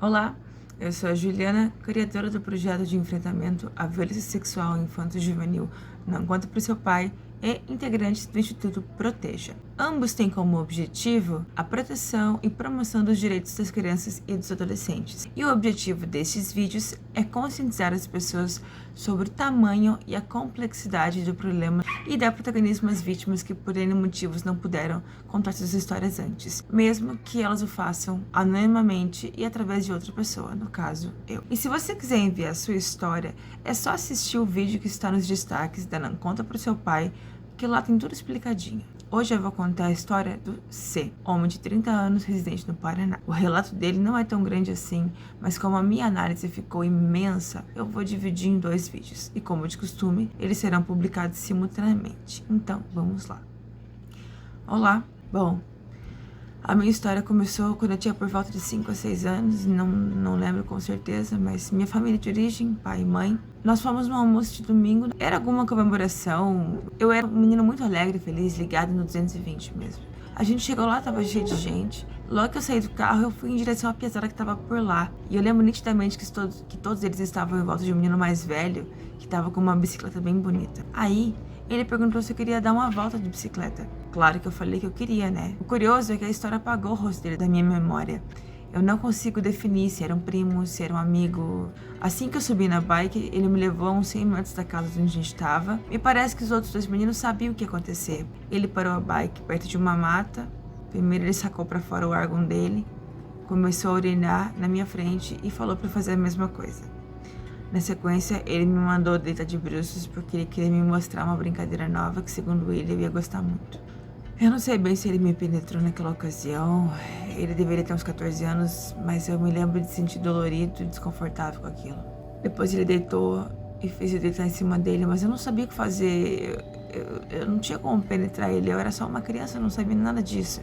Olá, eu sou a Juliana, criadora do projeto de enfrentamento à violência sexual infanto-juvenil Não Conta Pro Seu Pai e integrante do Instituto Proteja. Ambos têm como objetivo a proteção e promoção dos direitos das crianças e dos adolescentes. E o objetivo destes vídeos é conscientizar as pessoas sobre o tamanho e a complexidade do problema e dar protagonismo às vítimas que por N motivos não puderam contar suas histórias antes, mesmo que elas o façam anonimamente e através de outra pessoa, no caso, eu. E se você quiser enviar a sua história, é só assistir o vídeo que está nos destaques da Não Conta Pro Seu Pai, que lá tem tudo explicadinho. Hoje eu vou contar a história do C, homem de 30 anos, residente no Paraná. O relato dele não é tão grande assim, mas como a minha análise ficou imensa, eu vou dividir em 2 vídeos. E como de costume, eles serão publicados simultaneamente. Então, vamos lá. Olá! Bom, a minha história começou quando eu tinha por volta de 5 a 6 anos, não lembro com certeza, mas minha família de origem, pai e mãe, nós fomos no almoço de domingo, era alguma comemoração, eu era um menino muito alegre, feliz, ligado no 220 mesmo. A gente chegou lá, tava cheio de gente, logo que eu saí do carro, eu fui em direção à piazada que tava por lá, e eu lembro nitidamente que todos eles estavam em volta de um menino mais velho, que tava com uma bicicleta bem bonita. Aí, ele perguntou se eu queria dar uma volta de bicicleta. Claro que eu falei que eu queria, né? O curioso é que a história apagou o rosto dele da minha memória. Eu não consigo definir se era um primo, se era um amigo. Assim que eu subi na bike, ele me levou a uns 100 metros da casa onde a gente estava. Me parece que os outros 2 meninos sabiam o que ia acontecer. Ele parou a bike perto de uma mata. Primeiro ele sacou para fora o órgão dele, começou a urinar na minha frente e falou para fazer a mesma coisa. Na sequência, ele me mandou deitar de bruços porque ele queria me mostrar uma brincadeira nova que, segundo ele, eu ia gostar muito. Eu não sei bem se ele me penetrou naquela ocasião, ele deveria ter uns 14 anos, mas eu me lembro de sentir dolorido e desconfortável com aquilo. Depois ele deitou e fez eu deitar em cima dele, mas eu não sabia o que fazer, eu não tinha como penetrar ele, eu era só uma criança, eu não sabia nada disso.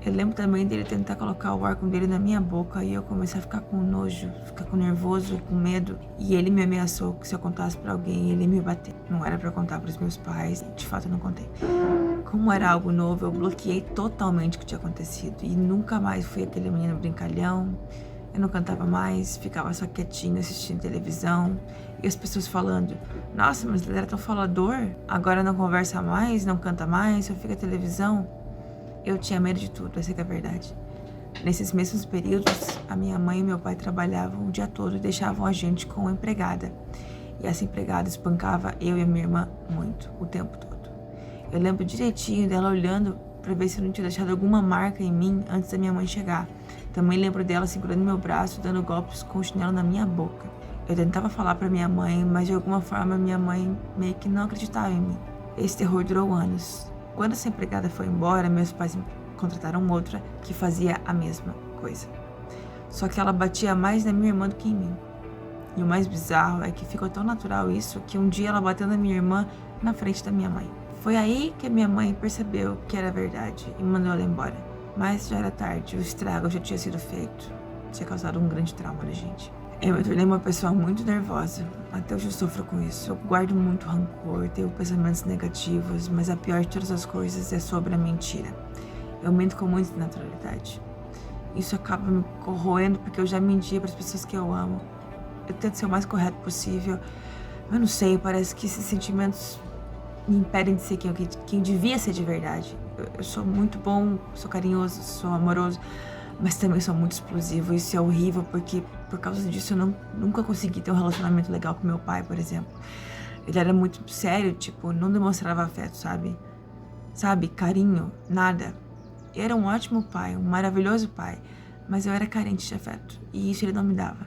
Eu lembro também dele tentar colocar o órgão dele na minha boca e eu comecei a ficar com nojo, ficar com nervoso, com medo. E ele me ameaçou que se eu contasse pra alguém, ele ia me bater. Não era pra contar pros meus pais, de fato eu não contei. Como era algo novo, eu bloqueei totalmente o que tinha acontecido. E nunca mais fui aquele menino brincalhão. Eu não cantava mais, ficava só quietinho assistindo televisão. E as pessoas falando, nossa, mas ele era tão falador. Agora não conversa mais, não canta mais, só fica televisão. Eu tinha medo de tudo, essa é a verdade. Nesses mesmos períodos, a minha mãe e meu pai trabalhavam o dia todo e deixavam a gente com uma empregada. E essa empregada espancava eu e a minha irmã muito, o tempo todo. Eu lembro direitinho dela olhando para ver se eu não tinha deixado alguma marca em mim antes da minha mãe chegar. Também lembro dela segurando meu braço, dando golpes com o chinelo na minha boca. Eu tentava falar para minha mãe, mas de alguma forma minha mãe meio que não acreditava em mim. Esse terror durou anos. Quando essa empregada foi embora, meus pais contrataram outra que fazia a mesma coisa. Só que ela batia mais na minha irmã do que em mim. E o mais bizarro é que ficou tão natural isso que um dia ela bateu na minha irmã na frente da minha mãe. Foi aí que a minha mãe percebeu que era verdade e mandou ela embora. Mas já era tarde, o estrago já tinha sido feito. Tinha causado um grande trauma na gente. Eu me tornei uma pessoa muito nervosa. Até hoje eu sofro com isso. Eu guardo muito rancor, tenho pensamentos negativos, mas a pior de todas as coisas é sobre a mentira. Eu minto com muita naturalidade. Isso acaba me corroendo porque eu já menti para as pessoas que eu amo. Eu tento ser o mais correto possível. Eu não sei, parece que esses sentimentos me impedem de ser quem devia ser de verdade. Eu sou muito bom, sou carinhoso, sou amoroso, mas também sou muito explosivo. Isso é horrível porque por causa disso eu nunca consegui ter um relacionamento legal com meu pai, por exemplo. Ele era muito sério, tipo, não demonstrava afeto, sabe, carinho, nada. Eu era um ótimo pai, um maravilhoso pai, mas eu era carente de afeto e isso ele não me dava.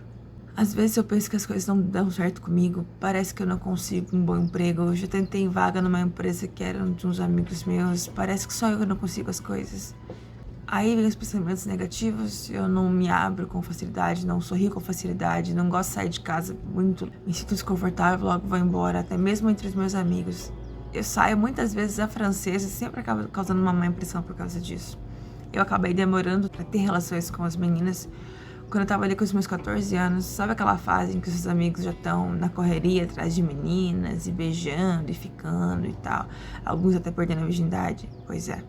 Às vezes eu penso que as coisas não dão certo comigo, parece que eu não consigo um bom emprego. Eu já tentei vaga numa empresa que era de uns amigos meus, parece que só eu não consigo as coisas. Aí vem os pensamentos negativos, eu não me abro com facilidade, não sorrio com facilidade, não gosto de sair de casa muito, me sinto desconfortável, logo vou embora, até mesmo entre os meus amigos. Eu saio muitas vezes à francesa e sempre acabo causando uma má impressão por causa disso. Eu acabei demorando para ter relações com as meninas quando eu tava ali com os meus 14 anos. Sabe aquela fase em que os seus amigos já estão na correria atrás de meninas e beijando e ficando e tal, alguns até perdendo a virgindade? Pois é.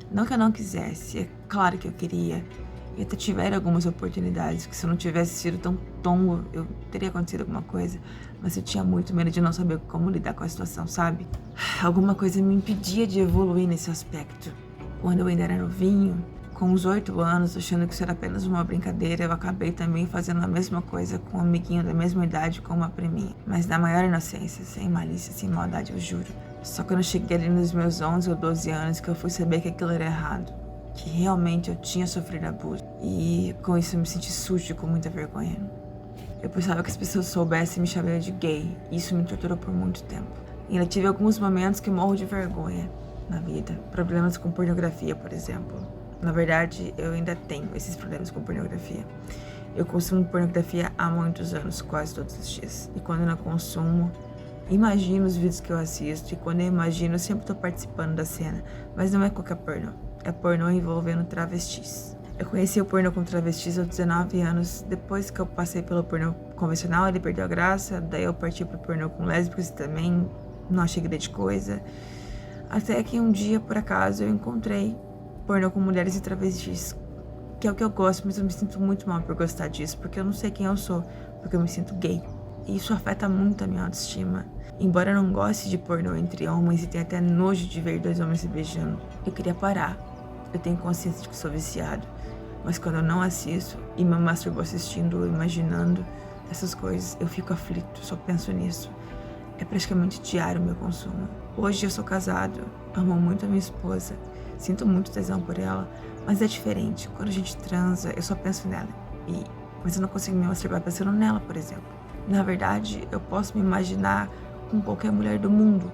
Não que eu não quisesse, é claro que eu queria. E até tiveram algumas oportunidades, que se eu não tivesse sido tão tongo, eu teria acontecido alguma coisa. Mas eu tinha muito medo de não saber como lidar com a situação, sabe? Alguma coisa me impedia de evoluir nesse aspecto. Quando eu ainda era novinho, com uns 8 anos, achando que isso era apenas uma brincadeira, eu acabei também fazendo a mesma coisa com um amiguinho da mesma idade com uma priminha. Mas na maior inocência, sem malícia, sem maldade, eu juro. Só quando eu cheguei ali nos meus 11 ou 12 anos que eu fui saber que aquilo era errado. Que realmente eu tinha sofrido abuso. E com isso eu me senti sujo com muita vergonha. Eu pensava que as pessoas soubessem me chamar de gay. E isso me torturou por muito tempo. E ainda tive alguns momentos que morro de vergonha na vida. Problemas com pornografia, por exemplo. Na verdade, eu ainda tenho esses problemas com pornografia. Eu consumo pornografia há muitos anos, quase todos os dias. E quando eu não consumo, imagino os vídeos que eu assisto. E quando eu imagino, eu sempre estou participando da cena. Mas não é qualquer pornô. É pornô envolvendo travestis. Eu conheci o pornô com travestis aos 19 anos. Depois que eu passei pelo pornô convencional, ele perdeu a graça. Daí eu parti pro pornô com lésbicas e também não achei grande coisa. Até que um dia, por acaso, eu encontrei pornô com mulheres e travestis, que é o que eu gosto, mas eu me sinto muito mal por gostar disso, porque eu não sei quem eu sou, porque eu me sinto gay. E isso afeta muito a minha autoestima. Embora eu não goste de pornô entre homens e tenha até nojo de ver 2 homens se beijando, eu queria parar. Eu tenho consciência de que sou viciado, mas quando eu não assisto e me masturbo assistindo ou imaginando essas coisas, eu fico aflito, só penso nisso. É praticamente diário o meu consumo. Hoje eu sou casado, amo muito a minha esposa, sinto muito tesão por ela, mas é diferente. Quando a gente transa, eu só penso nela. Mas eu não consigo me masturbar pensando nela, por exemplo. Na verdade, eu posso me imaginar com qualquer mulher do mundo,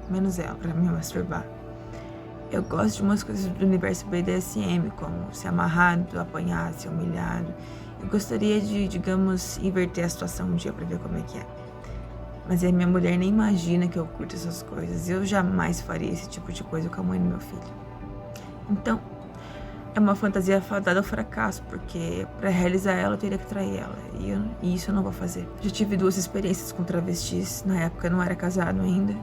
menos ela, pra me masturbar. Eu gosto de umas coisas do universo BDSM, como ser amarrado, apanhar, ser humilhado. Eu gostaria de, digamos, inverter a situação um dia pra ver como é que é. Mas a minha mulher nem imagina que eu curto essas coisas. Eu jamais faria esse tipo de coisa com a mãe do meu filho. Então, é uma fantasia fadada ao fracasso, porque para realizar ela eu teria que trair ela. E isso eu não vou fazer. Já tive 2 experiências com travestis. Na época eu não era casado ainda,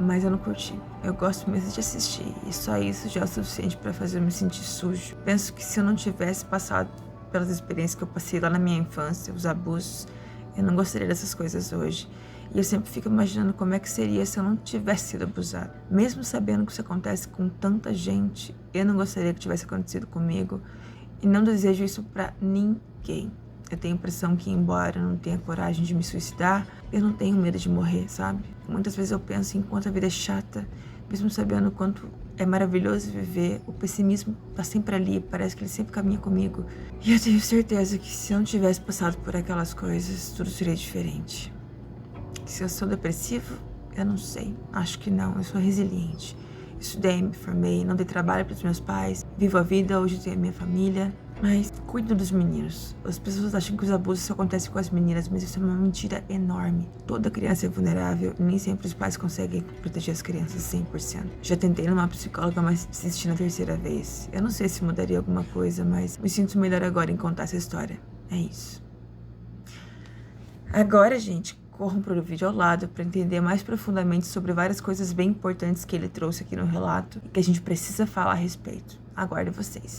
mas eu não curti. Eu gosto mesmo de assistir, e só isso já é o suficiente para fazer eu me sentir sujo. Penso que se eu não tivesse passado pelas experiências que eu passei lá na minha infância, os abusos, eu não gostaria dessas coisas hoje. E eu sempre fico imaginando como é que seria se eu não tivesse sido abusada. Mesmo sabendo que isso acontece com tanta gente, eu não gostaria que tivesse acontecido comigo. E não desejo isso pra ninguém. Eu tenho a impressão que, embora eu não tenha coragem de me suicidar, eu não tenho medo de morrer, sabe? Muitas vezes eu penso em quanto a vida é chata, mesmo sabendo o quanto é maravilhoso viver. O pessimismo tá sempre ali, parece que ele sempre caminha comigo. E eu tenho certeza que se eu não tivesse passado por aquelas coisas, tudo seria diferente. Se eu sou depressivo, eu não sei. Acho que não, eu sou resiliente. Estudei, me formei, não dei trabalho para os meus pais. Vivo a vida, hoje tenho a minha família. Mas cuido dos meninos. As pessoas acham que os abusos só acontecem com as meninas, mas isso é uma mentira enorme. Toda criança é vulnerável e nem sempre os pais conseguem proteger as crianças 100%. Já tentei numa psicóloga, mas desisti na 3ª vez. Eu não sei se mudaria alguma coisa, mas me sinto melhor agora em contar essa história. É isso. Agora, gente, corram para o vídeo ao lado para entender mais profundamente sobre várias coisas bem importantes que ele trouxe aqui no relato e que a gente precisa falar a respeito. Aguardo vocês.